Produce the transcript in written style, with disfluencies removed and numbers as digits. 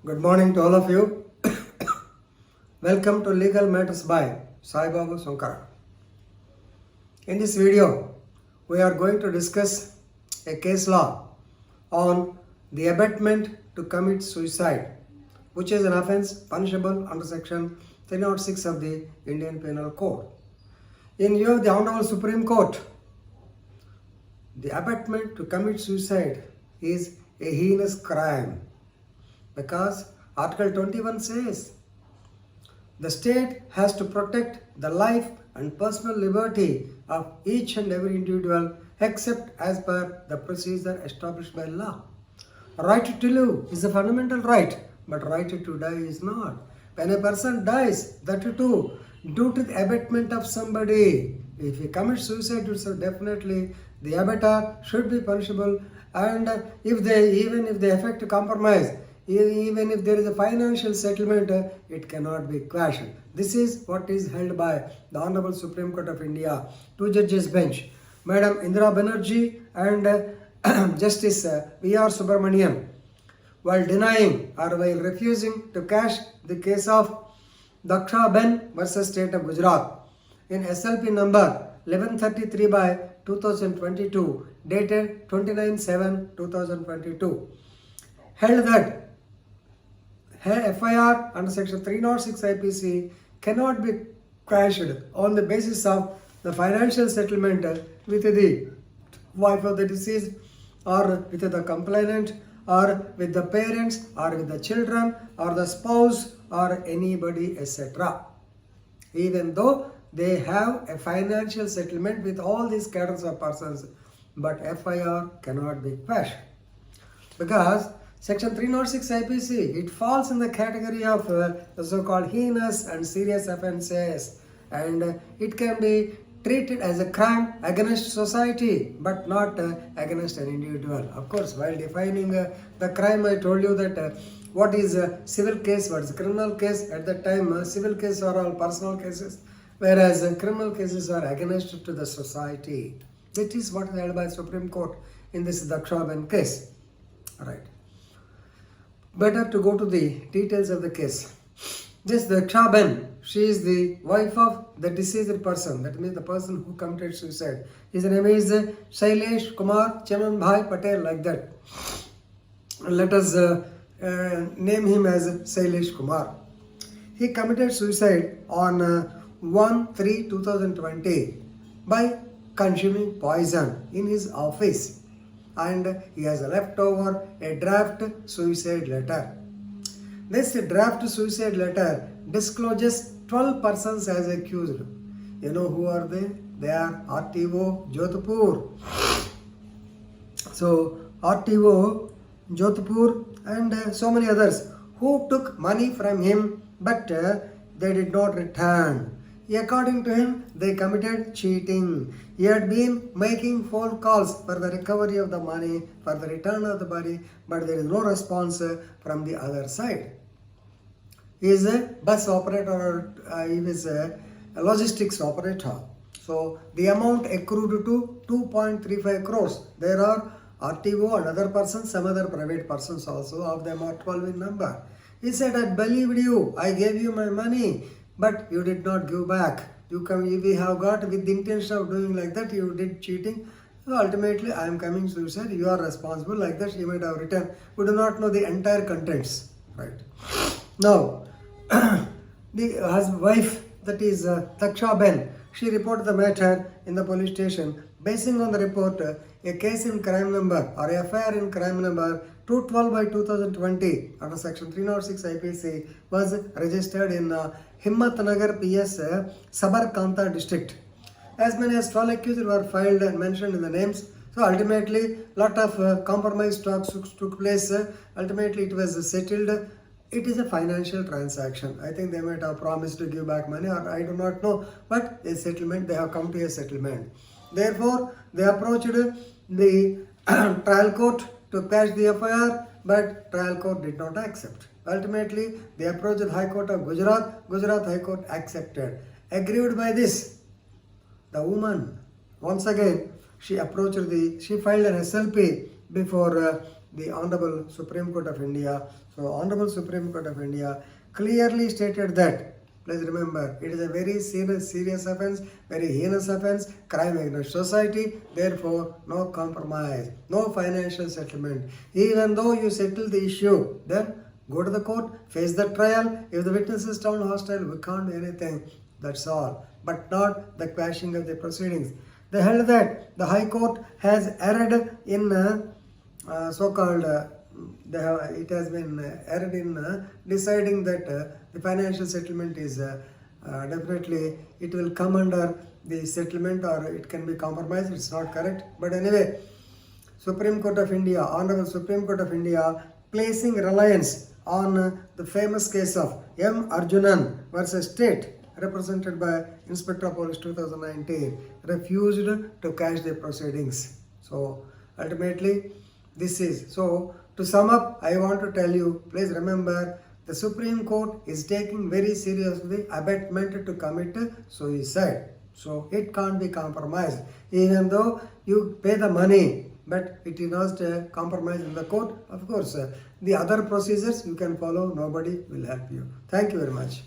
Good morning to all of you. Welcome to Legal Matters by Sai Babu Sankara. In this video, we are going to discuss a case law on the abetment to commit suicide, which is an offence punishable under section 306 of the Indian Penal Code. In view of the Honorable Supreme Court, the abetment to commit suicide is a heinous crime because Article 21 says the state has to protect the life and personal liberty of each and every individual except as per the procedure established by law. Right to live is a fundamental right, but right to die is not. When a person dies, that too, due to the abetment of somebody, if he commits suicide, so definitely the abetter should be punishable, and even if they effect compromise, even if there is a financial settlement, it cannot be quashed. This is what is held by the Honorable Supreme Court of India, two judges bench, Madam Indira Banerjee and Justice V.R. Subramanian, while denying or while refusing to quash the case of Daxaben versus State of Gujarat in SLP number 1133 by 2022, dated 29/7/2022, held that FIR under section 306 IPC cannot be quashed on the basis of the financial settlement with the wife of the deceased, or with the complainant, or with the parents, or with the children, or the spouse, or anybody, etc. Even though they have a financial settlement with all these categories of persons, but FIR cannot be quashed because Section 306 IPC, it falls in the category of the so-called heinous and serious offences, and it can be treated as a crime against society, but not against an individual. Of course, while defining the crime, I told you that what is a civil case, what is a criminal case. At that time, civil cases are all personal cases, whereas criminal cases are against to the society. That is what is held by Supreme Court in this Daxaben case. All right. Better to go to the details of the case. This Daxaben, she is the wife of the deceased person, that means the person who committed suicide. His name is Shailesh Kumar Chaman Bhai Patel, like that. Let us name him as Shailesh Kumar. He committed suicide on 1/3/2020 by consuming poison in his office, and he has left over a draft suicide letter. This draft suicide letter discloses 12 persons as accused. You know who are they? They are RTO Jodhpur. So RTO Jodhpur and so many others who took money from him, but they did not return. According to him, they committed cheating. He had been making phone calls for the recovery of the money, for the return of the money, but there is no response from the other side. He is a bus operator, he is a logistics operator. So the amount accrued to 2.35 crores. There are RTO and other persons, some other private persons also, of them are 12 in number. He said, I believed you, I gave you my money, but you did not give back. We have got with the intention of doing like that, you did cheating. So ultimately, I am coming suicide, you are responsible, like that she might have written. We do not know the entire contents. Right. Now, his wife, that is Daxaben, she reported the matter in the police station. Basing on the report, a case in crime number or a FIR in crime number 212 by 2020 under section 306 IPC was registered in Himmatnagar PS Sabarkantha district. As many as 12 accused were filed and mentioned in the names. So ultimately, lot of compromise talks took place. Ultimately, it was settled. It is a financial transaction. I think they might have promised to give back money, or I do not know, but a settlement, they have come to a settlement. Therefore, they approached the trial court to quash the FIR, but trial court did not accept. Ultimately, they approached the High Court of Gujarat. Gujarat High Court accepted. Aggrieved by this, the woman, once again, she filed an SLP before the Honorable Supreme Court of India. So Honorable Supreme Court of India clearly stated that, please remember, it is a very serious offense, very heinous offense, crime against society. Therefore, no compromise, no financial settlement. Even though you settle the issue, then go to the court, face the trial. If the witness is found hostile, we can't do anything. That's all. But not the quashing of the proceedings. They held that the High Court has erred in so-called it has been erred in deciding that the financial settlement is definitely, it will come under the settlement or it can be compromised. It's not correct. But anyway, Supreme Court of India, Honorable Supreme Court of India, placing reliance on the famous case of M. Arjunan versus State, represented by Inspector of Police 2019, refused to quash the proceedings. So ultimately, this is, so to sum up, I want to tell you, please remember, the Supreme Court is taking very seriously abetment to commit suicide. So it can't be compromised. Even though you pay the money, but it is not compromised in the court. Of course, the other procedures you can follow, nobody will help you. Thank you very much.